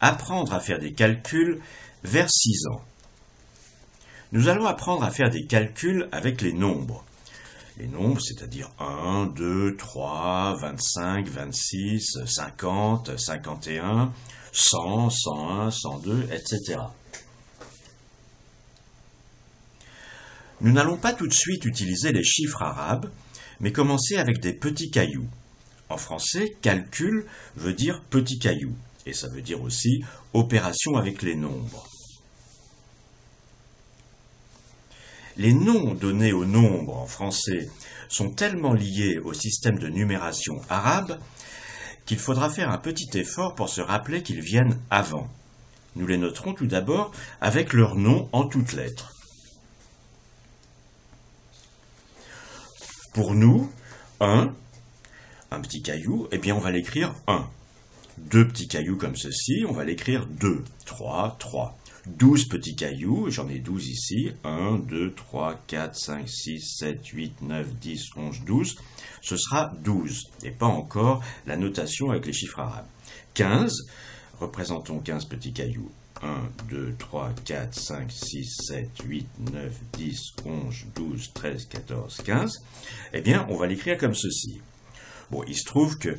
apprendre à faire des calculs vers 6 ans. Nous allons apprendre à faire des calculs avec les nombres. Les nombres, c'est-à-dire 1, 2, 3, 25, 26, 50, 51, 100, 101, 102, etc. Nous n'allons pas tout de suite utiliser les chiffres arabes, mais commencer avec des petits cailloux. En français, calcul veut dire petit caillou, et ça veut dire aussi opération avec les nombres. Les noms donnés aux nombres en français sont tellement liés au système de numération arabe qu'il faudra faire un petit effort pour se rappeler qu'ils viennent avant. Nous les noterons tout d'abord avec leur nom en toutes lettres. Pour nous, un petit caillou, eh bien on va l'écrire 1. 2 petits cailloux comme ceci, on va l'écrire 2. 3, 3. 12 petits cailloux, j'en ai 12 ici, 1, 2, 3, 4, 5, 6, 7, 8, 9, 10, 11, 12, ce sera 12, et pas encore la notation avec les chiffres arabes. 15, représentons 15 petits cailloux, 1, 2, 3, 4, 5, 6, 7, 8, 9, 10, 11, 12, 13, 14, 15, eh bien on va l'écrire comme ceci. Bon, il se trouve que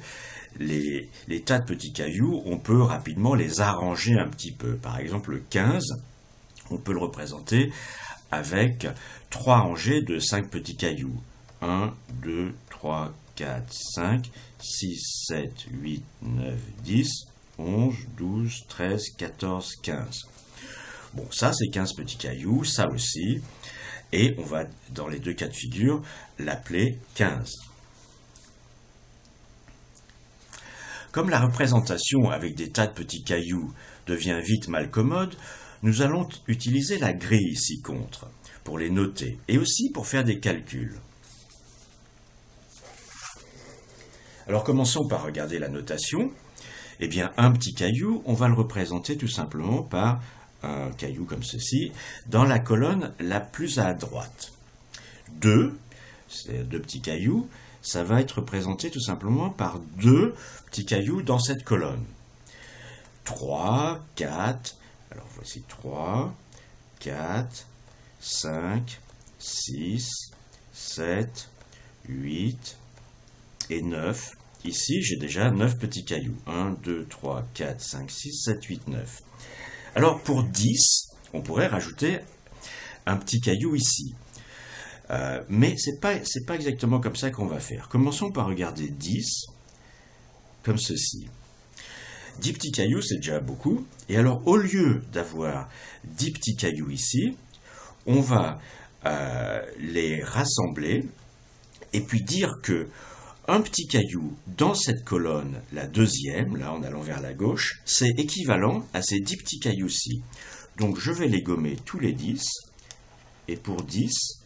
les tas de petits cailloux, on peut rapidement les arranger un petit peu. Par exemple, le 15, on peut le représenter avec 3 rangées de 5 petits cailloux. 1, 2, 3, 4, 5, 6, 7, 8, 9, 10, 11, 12, 13, 14, 15. Bon, ça c'est 15 petits cailloux, ça aussi. Et on va, dans les deux cas de figure, l'appeler 15. Comme la représentation avec des tas de petits cailloux devient vite malcommode, nous allons utiliser la grille ci-contre pour les noter et aussi pour faire des calculs. Alors commençons par regarder la notation. Eh bien, un petit caillou, on va le représenter tout simplement par un caillou comme ceci, dans la colonne la plus à droite. 2, c'est 2 petits cailloux, ça va être représenté tout simplement par 2 petits cailloux dans cette colonne. 3, 4, alors voici 3, 4, 5, 6, 7, 8 et 9. Ici, j'ai déjà 9 petits cailloux. 1, 2, 3, 4, 5, 6, 7, 8, 9. Alors pour 10, on pourrait rajouter un petit caillou ici. Mais c'est pas exactement comme ça qu'on va faire. Commençons par regarder 10, comme ceci. 10 petits cailloux, c'est déjà beaucoup. Et alors, au lieu d'avoir 10 petits cailloux ici, on va les rassembler et puis dire que un petit caillou dans cette colonne, la deuxième, là en allant vers la gauche, c'est équivalent à ces 10 petits cailloux-ci. Donc je vais les gommer tous les 10, et pour 10,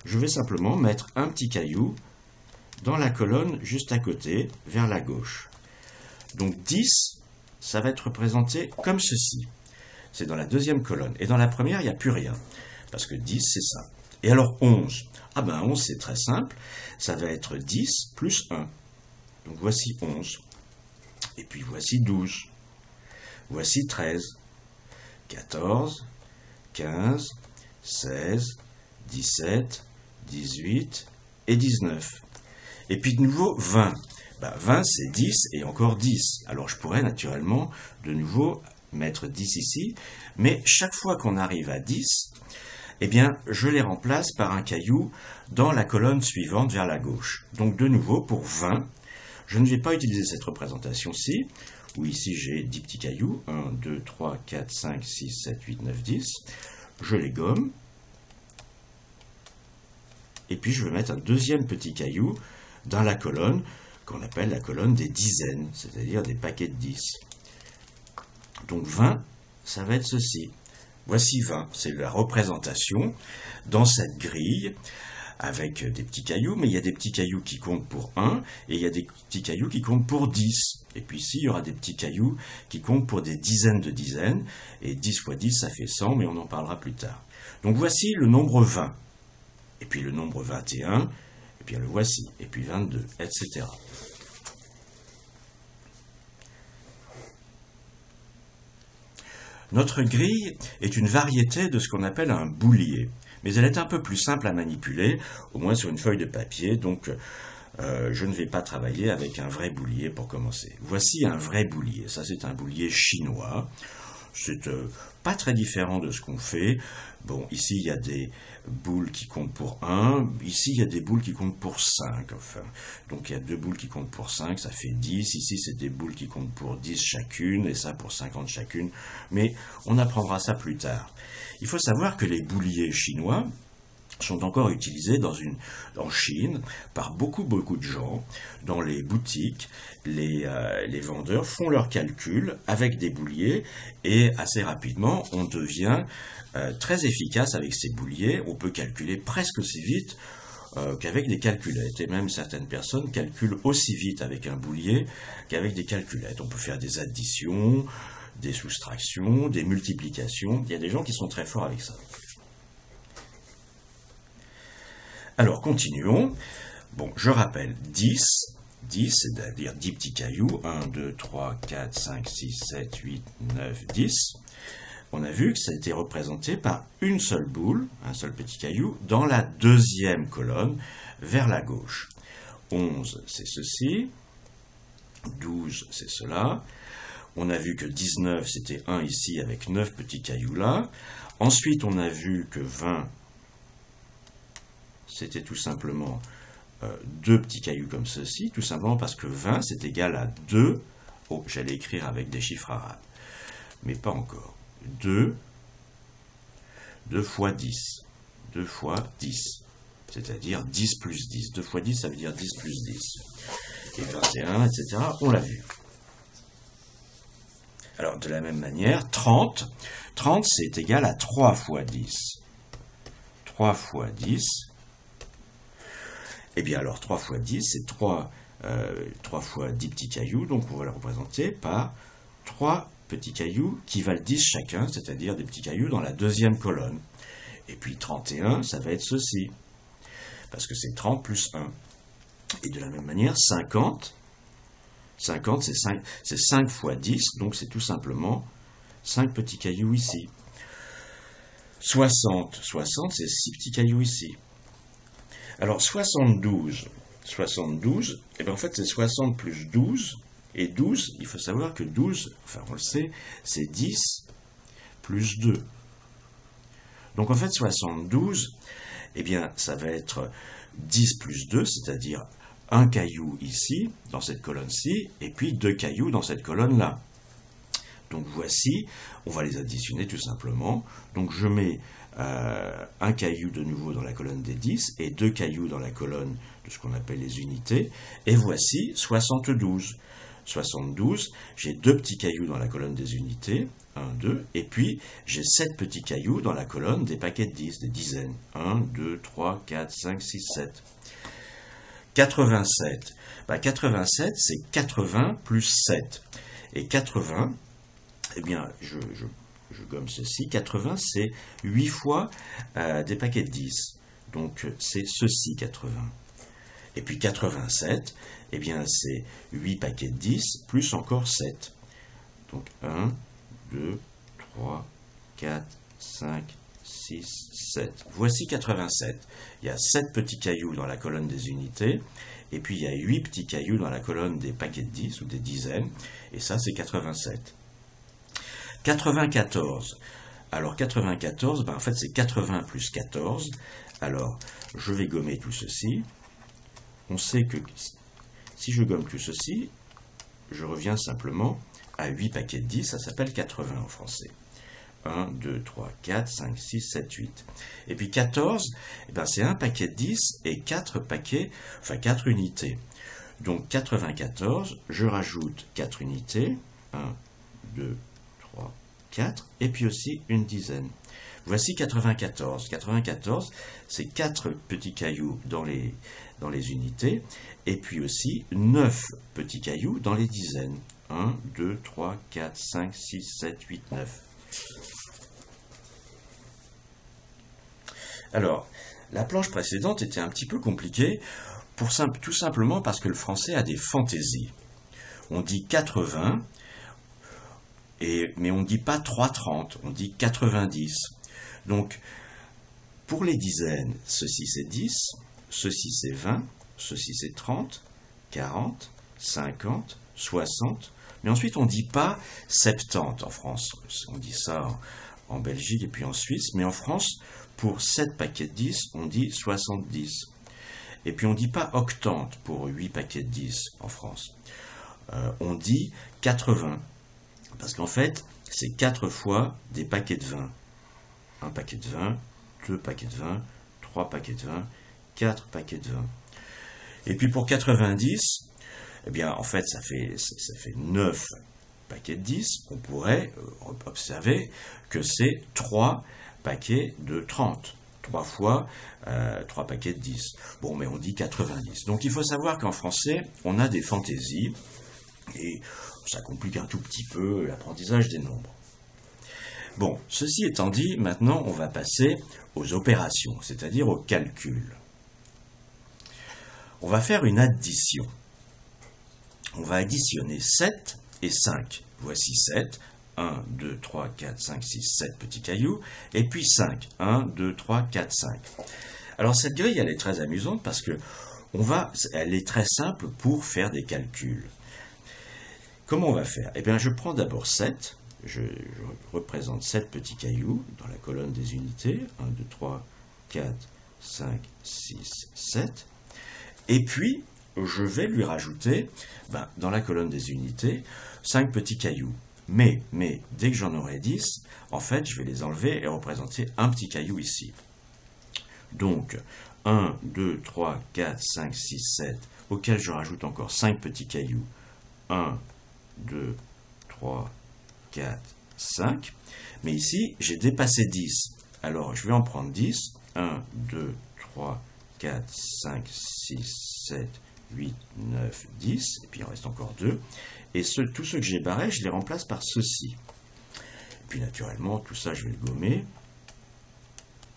je vais simplement mettre un petit caillou dans la colonne juste à côté, vers la gauche. Donc 10, ça va être représenté comme ceci. C'est dans la deuxième colonne. Et dans la première, il n'y a plus rien, parce que 10, c'est ça. Et alors 11, ah ben 11 c'est très simple, ça va être 10 plus 1. Donc voici 11. Et puis voici 12. Voici 13. 14, 15, 16, 17, 18 et 19. Et puis de nouveau 20. Ben, 20 c'est 10 et encore 10. Alors je pourrais naturellement de nouveau mettre 10 ici, mais chaque fois qu'on arrive à 10, eh bien, je les remplace par un caillou dans la colonne suivante vers la gauche. Donc, de nouveau, pour 20, je ne vais pas utiliser cette représentation-ci, où ici j'ai 10 petits cailloux, 1, 2, 3, 4, 5, 6, 7, 8, 9, 10. Je les gomme. Et puis, je vais mettre un deuxième petit caillou dans la colonne qu'on appelle la colonne des dizaines, c'est-à-dire des paquets de 10. Donc, 20, ça va être ceci. Voici 20, c'est la représentation dans cette grille avec des petits cailloux, mais il y a des petits cailloux qui comptent pour 1 et il y a des petits cailloux qui comptent pour 10. Et puis ici, il y aura des petits cailloux qui comptent pour des dizaines de dizaines, et 10 fois 10, ça fait 100, mais on en parlera plus tard. Donc voici le nombre 20, et puis le nombre 21, et puis le voici, et puis 22, etc. Notre grille est une variété de ce qu'on appelle un boulier, mais elle est un peu plus simple à manipuler, au moins sur une feuille de papier, donc je ne vais pas travailler avec un vrai boulier pour commencer. Voici un vrai boulier, ça c'est un boulier chinois. C'est pas très différent de ce qu'on fait. Bon, ici, il y a des boules qui comptent pour 1. Ici, il y a des boules qui comptent pour 5. Enfin, donc, il y a 2 boules qui comptent pour 5, ça fait 10. Ici, c'est des boules qui comptent pour 10 chacune, et ça pour 50 chacune. Mais on apprendra ça plus tard. Il faut savoir que les bouliers chinois sont encore utilisés en Chine par beaucoup de gens. Dans les boutiques, les vendeurs font leurs calculs avec des bouliers et assez rapidement, on devient très efficace avec ces bouliers. On peut calculer presque aussi vite qu'avec des calculettes. Et même certaines personnes calculent aussi vite avec un boulier qu'avec des calculettes. On peut faire des additions, des soustractions, des multiplications. Il y a des gens qui sont très forts avec ça. Alors, continuons. Bon, je rappelle 10, c'est-à-dire 10 petits cailloux, 1, 2, 3, 4, 5, 6, 7, 8, 9, 10. On a vu que ça a été représenté par une seule boule, un seul petit caillou, dans la deuxième colonne, vers la gauche. 11, c'est ceci. 12, c'est cela. On a vu que 19, c'était 1 ici, avec 9 petits cailloux là. Ensuite, on a vu que 20, c'était tout simplement 2 petits cailloux comme ceci, tout simplement parce que 20, c'est égal à 2. Oh, j'allais écrire avec des chiffres arabes, mais pas encore. 2 fois 10. 2 fois 10. C'est-à-dire 10 plus 10. 2 fois 10, ça veut dire 10 plus 10. Et 21, etc. On l'a vu. Alors, de la même manière, 30. 30, c'est égal à 3 fois 10. 3 fois 10. Eh bien, alors, 3 fois 10, c'est 3 fois 10 petits cailloux. Donc, on va le représenter par 3 petits cailloux qui valent 10 chacun, c'est-à-dire des petits cailloux dans la deuxième colonne. Et puis 31, ça va être ceci, parce que c'est 30 plus 1. Et de la même manière, 50, c'est 5 fois 10, donc c'est tout simplement 5 petits cailloux ici. 60, c'est 6 petits cailloux ici. Alors 72, eh bien en fait c'est 60 plus 12, et 12, il faut savoir que 12, enfin on le sait, c'est 10 plus 2. Donc en fait 72, eh bien ça va être 10 plus 2, c'est-à-dire un caillou ici, dans cette colonne-ci, et puis 2 cailloux dans cette colonne-là. Donc voici, on va les additionner tout simplement. Donc je mets un caillou de nouveau dans la colonne des 10 et 2 cailloux dans la colonne de ce qu'on appelle les unités. Et voici 72. 72, j'ai 2 petits cailloux dans la colonne des unités, 1, 2, et puis j'ai 7 petits cailloux dans la colonne des paquets de 10, des dizaines. 1, 2, 3, 4, 5, 6, 7. 87. 87, c'est 80 plus 7. Et 80, eh bien, je gomme ceci. 80, c'est 8 fois des paquets de 10. Donc, c'est ceci, 80. Et puis 87, eh bien, c'est 8 paquets de 10, plus encore 7. Donc, 1, 2, 3, 4, 5, 6, 7. Voici 87. Il y a 7 petits cailloux dans la colonne des unités, et puis il y a 8 petits cailloux dans la colonne des paquets de 10 ou des dizaines, et ça c'est 87. 94. Alors 94, ben en fait c'est 80 plus 14. Alors je vais gommer tout ceci. On sait que si je gomme tout ceci, je reviens simplement à 8 paquets de 10, ça s'appelle 80 en français. 1, 2, 3, 4, 5, 6, 7, 8. Et puis 14, eh ben c'est un paquet de 10 et 4 paquets, enfin 4 unités. Donc 94, je rajoute 4 unités. 1, 2, 3, 4. Et puis aussi une dizaine. Voici 94. 94, c'est 4 petits cailloux dans les unités. Et puis aussi 9 petits cailloux dans les dizaines. 1, 2, 3, 4, 5, 6, 7, 8, 9. Alors, la planche précédente était un petit peu compliquée, tout simplement parce que le français a des fantaisies. On dit 80, mais on ne dit pas 3,30, on dit 90. Donc, pour les dizaines, ceci c'est 10, ceci c'est 20, ceci c'est 30, 40, 50, 60. Mais ensuite, on ne dit pas 70 en France. On dit ça en Belgique et puis en Suisse. Mais en France, pour 7 paquets de 10, on dit 70. Et puis, on ne dit pas octante pour 8 paquets de 10 en France. On dit 80. Parce qu'en fait, c'est 4 fois des paquets de 20. Un paquet de 20, 2 paquets de 20, 3 paquets de 20, 4 paquets de 20. Et puis pour 90, eh bien, en fait, ça fait 9 paquets de 10. On pourrait observer que c'est 3 paquets de 30. 3 fois 3 paquets de 10. Bon, mais on dit 90. Donc il faut savoir qu'en français, on a des fantaisies et ça complique un tout petit peu l'apprentissage des nombres. Bon, ceci étant dit, maintenant on va passer aux opérations, c'est-à-dire au calcul. On va faire une addition. On va additionner 7 et 5. Voici 7. 1, 2, 3, 4, 5, 6, 7 petits cailloux. Et puis 5. 1, 2, 3, 4, 5. Alors cette grille, elle est très amusante parce que elle est très simple pour faire des calculs. Comment on va faire? Eh bien, je prends d'abord 7. Je représente 7 petits cailloux dans la colonne des unités. 1, 2, 3, 4, 5, 6, 7. Et puis, je vais lui rajouter, dans la colonne des unités, 5 petits cailloux. Mais, dès que j'en aurai 10, en fait, je vais les enlever et représenter un petit caillou ici. Donc, 1, 2, 3, 4, 5, 6, 7, auquel je rajoute encore 5 petits cailloux. 1, 2, 3, 4, 5. Mais ici, j'ai dépassé 10. Alors, je vais en prendre 10. 1, 2, 3, 4, 5, 6, 7, 8, 9, 10. Et puis, il en reste encore 2. Et tous ceux que j'ai barrés, je les remplace par ceci. Et puis, naturellement, tout ça, je vais le gommer.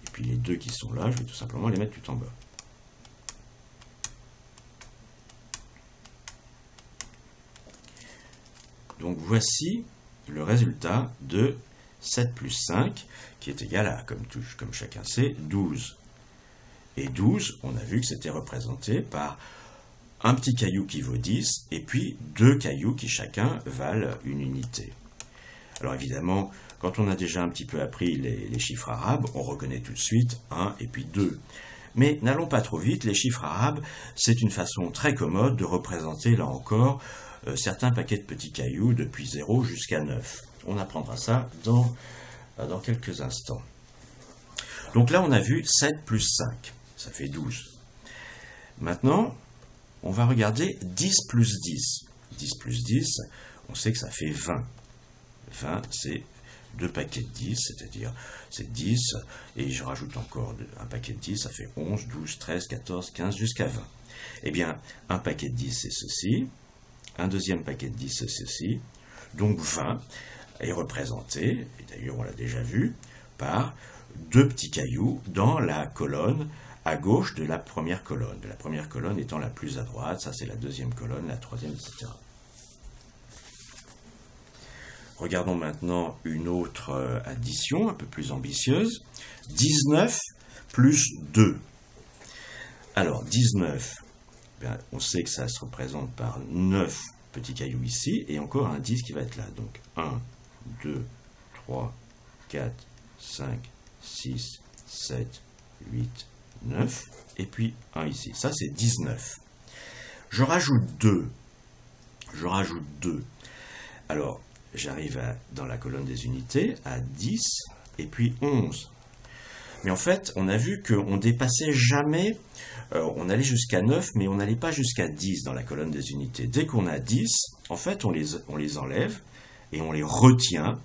Et puis, les 2 qui sont là, je vais tout simplement les mettre tout en bas. Donc, voici le résultat de 7 plus 5, qui est égal à, comme chacun sait, 12. Et 12, on a vu que c'était représenté par un petit caillou qui vaut 10, et puis 2 cailloux qui chacun valent une unité. Alors évidemment, quand on a déjà un petit peu appris les chiffres arabes, on reconnaît tout de suite 1 et puis 2. Mais n'allons pas trop vite, les chiffres arabes, c'est une façon très commode de représenter, là encore, certains paquets de petits cailloux depuis 0 jusqu'à 9. On apprendra ça dans quelques instants. Donc là, on a vu 7 plus 5, ça fait 12. Maintenant, on va regarder 10 plus 10. 10 plus 10, on sait que ça fait 20. 20, c'est 2 paquets de 10, c'est-à-dire c'est 10, et je rajoute encore un paquet de 10, ça fait 11, 12, 13, 14, 15, jusqu'à 20. Eh bien, un paquet de 10, c'est ceci. Un deuxième paquet de 10, c'est ceci. Donc 20 est représenté, et d'ailleurs on l'a déjà vu, par 2 petits cailloux dans la colonne à gauche de la première colonne. De la première colonne étant la plus à droite, ça c'est la deuxième colonne, la troisième, etc. Regardons maintenant une autre addition, un peu plus ambitieuse. 19 plus 2. Alors, 19, on sait que ça se représente par 9 petits cailloux ici, et encore un 10 qui va être là. Donc, 1, 2, 3, 4, 5, 6, 7, 8, 9, et puis 1 ici. Ça, c'est 19. Je rajoute 2. Alors, j'arrive dans la colonne des unités à 10 et puis 11. Mais en fait, on a vu qu'on ne dépassait jamais, on allait jusqu'à 9, mais on n'allait pas jusqu'à 10 dans la colonne des unités. Dès qu'on a 10, en fait, on les enlève et on les retient,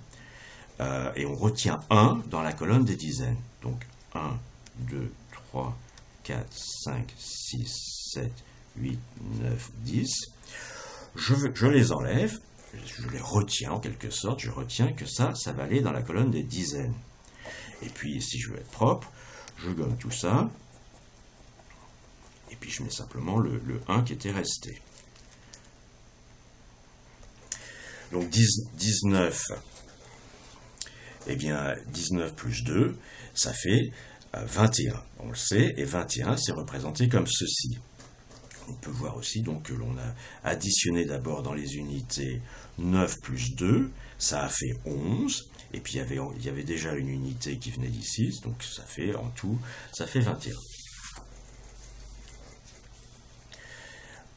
et on retient 1 dans la colonne des dizaines. Donc 1, 2, 3, 4, 5, 6, 7, 8, 9, 10. Je les enlève, je les retiens en quelque sorte, je retiens que ça va aller dans la colonne des dizaines. Et puis, si je veux être propre, je gomme tout ça, et puis je mets simplement le 1 qui était resté. Donc 19 Eh bien, 19 plus 2, ça fait 21. On le sait, et 21, c'est représenté comme ceci. On peut voir aussi donc que l'on a additionné d'abord dans les unités 9 plus 2, ça a fait 11, et puis il y avait déjà une unité qui venait d'ici, donc ça fait en tout, ça fait 21.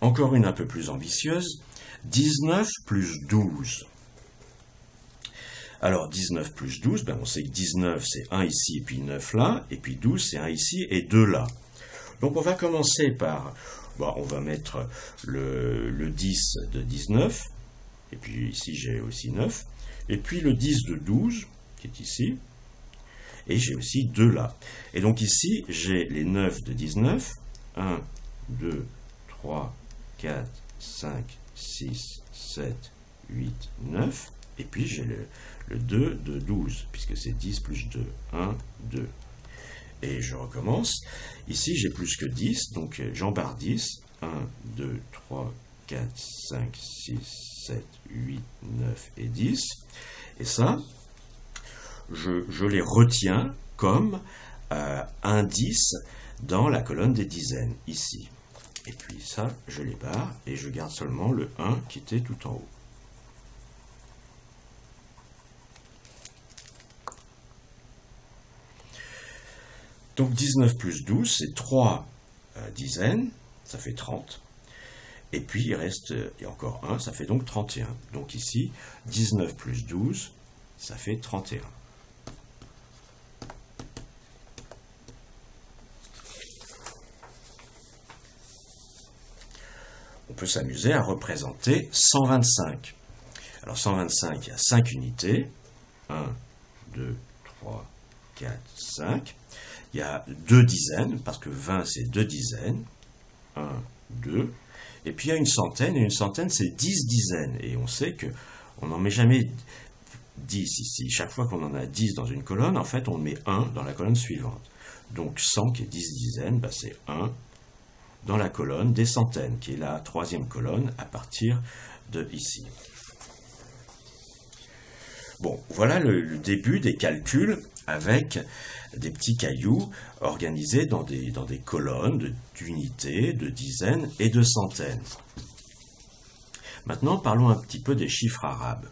Encore une un peu plus ambitieuse, 19 plus 12. Alors 19 plus 12, ben on sait que 19 c'est 1 ici et puis 9 là, et puis 12 c'est 1 ici et 2 là. Donc on va commencer par, bon, on va mettre le 10 de 19, et puis ici j'ai aussi 9, et puis le 10 de 12, qui est ici, et j'ai aussi 2 là. Et donc ici j'ai les 9 de 19, 1, 2, 3, 4, 5, 6, 7, 8, 9, et puis j'ai le 2 de 12, puisque c'est 10 plus 2, 1, 2. Et je recommence. Ici, j'ai plus que 10, donc j'en barre 10. 1, 2, 3, 4, 5, 6, 7, 8, 9 et 10. Et ça, je les retiens comme un 10 dans la colonne des dizaines, ici. Et puis ça, je les barre et je garde seulement le 1 qui était tout en haut. Donc 19 plus 12, c'est 3 dizaines, ça fait 30. Et puis il reste encore 1, ça fait donc 31. Donc ici, 19 plus 12, ça fait 31. On peut s'amuser à représenter 125. Alors 125, il y a 5 unités. 1, 2, 3, 4, 5. Il y a 2 dizaines, parce que 20 c'est 2 dizaines. 1, 2. Et puis il y a une centaine, et une centaine c'est 10 dizaines. Et on sait que on n'en met jamais 10 ici. Chaque fois qu'on en a 10 dans une colonne, en fait on met 1 dans la colonne suivante. Donc 100 qui est 10 dizaines, ben c'est 1 dans la colonne des centaines, qui est la troisième colonne à partir de ici. Bon, voilà le début des calculs avec des petits cailloux organisés dans des colonnes d'unités, de dizaines et de centaines. Maintenant, parlons un petit peu des chiffres arabes.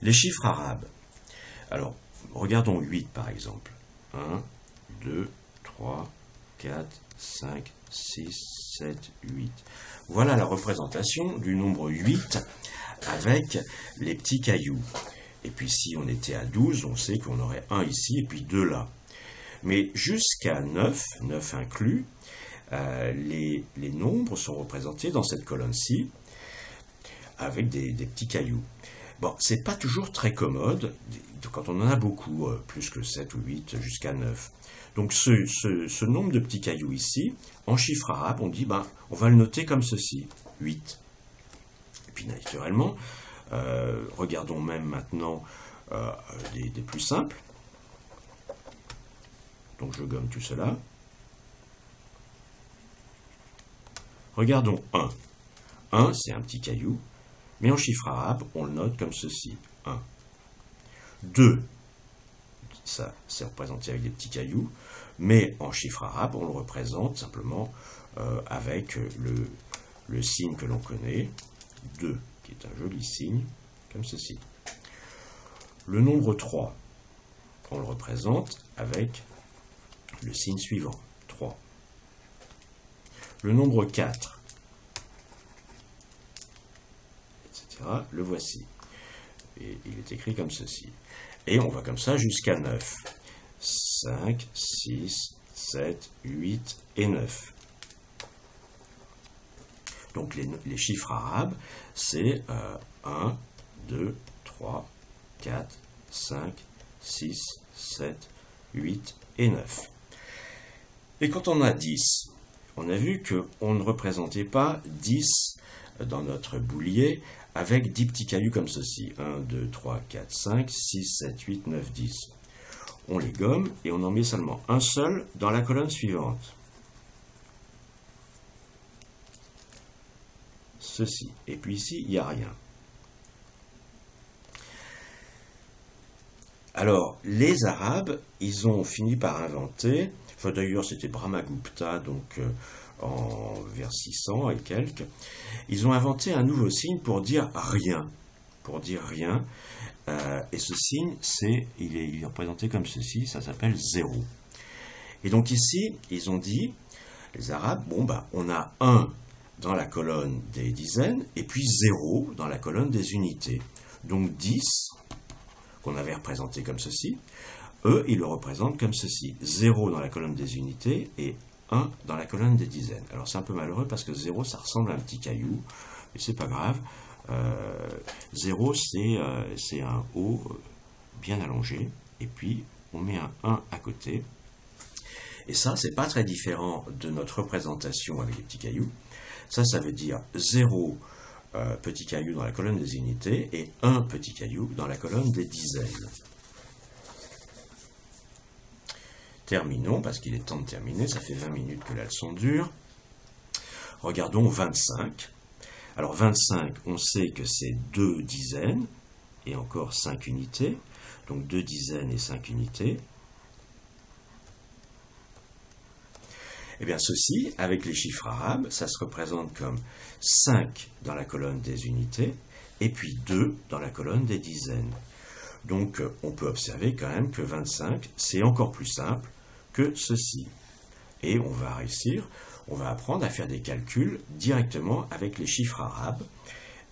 Les chiffres arabes. Alors, regardons 8 par exemple. 1, 2, 3, 4, 5, 6, 7, 8. Voilà la représentation du nombre 8 avec les petits cailloux. Et puis si on était à 12, on sait qu'on aurait 1 ici et puis 2 là. Mais jusqu'à 9, 9 inclus, les nombres sont représentés dans cette colonne-ci avec des petits cailloux. Bon, c'est pas toujours très commode quand on en a beaucoup, plus que 7 ou 8, jusqu'à 9. Donc ce nombre de petits cailloux ici, en chiffre arabe, on dit, ben, on va le noter comme ceci, 8. Et puis naturellement, regardons même maintenant des plus simples. Donc je gomme tout cela. Regardons 1. 1, c'est un petit caillou, mais en chiffre arabe, on le note comme ceci, 1. 2, ça c'est représenté avec des petits cailloux, mais en chiffre arabe, on le représente simplement avec le signe que l'on connaît, 2, qui est un joli signe, comme ceci. Le nombre 3, on le représente avec le signe suivant, 3. Le nombre 4, etc., le voici. Et il est écrit comme ceci. Et on va comme ça jusqu'à 9. 5, 6, 7, 8 et 9. Donc les chiffres arabes, c'est 1, 2, 3, 4, 5, 6, 7, 8 et 9. Et quand on a 10, on a vu qu'on ne représentait pas 10 dans notre boulier avec 10 petits cailloux comme ceci. 1, 2, 3, 4, 5, 6, 7, 8, 9, 10. On les gomme et on en met seulement un seul dans la colonne suivante. Ceci. Et puis ici, il n'y a rien. Alors, les Arabes, ils ont fini par inventer, enfin d'ailleurs c'était Brahmagupta, donc vers 600 et quelques, ils ont inventé un nouveau signe pour dire rien. Pour dire rien. Et ce signe, il est représenté comme ceci, ça s'appelle 0. Et donc ici, ils ont dit, les Arabes, bon bah on a 1 dans la colonne des dizaines, et puis 0 dans la colonne des unités. Donc 10, qu'on avait représenté comme ceci, eux, ils le représentent comme ceci. 0 dans la colonne des unités et 1 dans la colonne des dizaines. Alors c'est un peu malheureux parce que 0, ça ressemble à un petit caillou, mais c'est pas grave. 0, c'est un O bien allongé, et puis on met un 1 à côté. Et ça, c'est pas très différent de notre représentation avec les petits cailloux. Ça veut dire 0 petit caillou dans la colonne des unités et 1 petit caillou dans la colonne des dizaines. Terminons, parce qu'il est temps de terminer, ça fait 20 minutes que la leçon dure. Regardons 25. Alors 25, on sait que c'est 2 dizaines, et encore 5 unités, donc 2 dizaines et 5 unités. Eh bien ceci, avec les chiffres arabes, ça se représente comme 5 dans la colonne des unités, et puis 2 dans la colonne des dizaines. Donc on peut observer quand même que 25, c'est encore plus simple que ceci. Et on va réussir, on va apprendre à faire des calculs directement avec les chiffres arabes.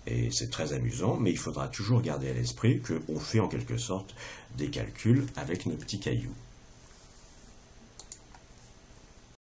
Et c'est très amusant, mais il faudra toujours garder à l'esprit qu'on fait en quelque sorte des calculs avec nos petits cailloux.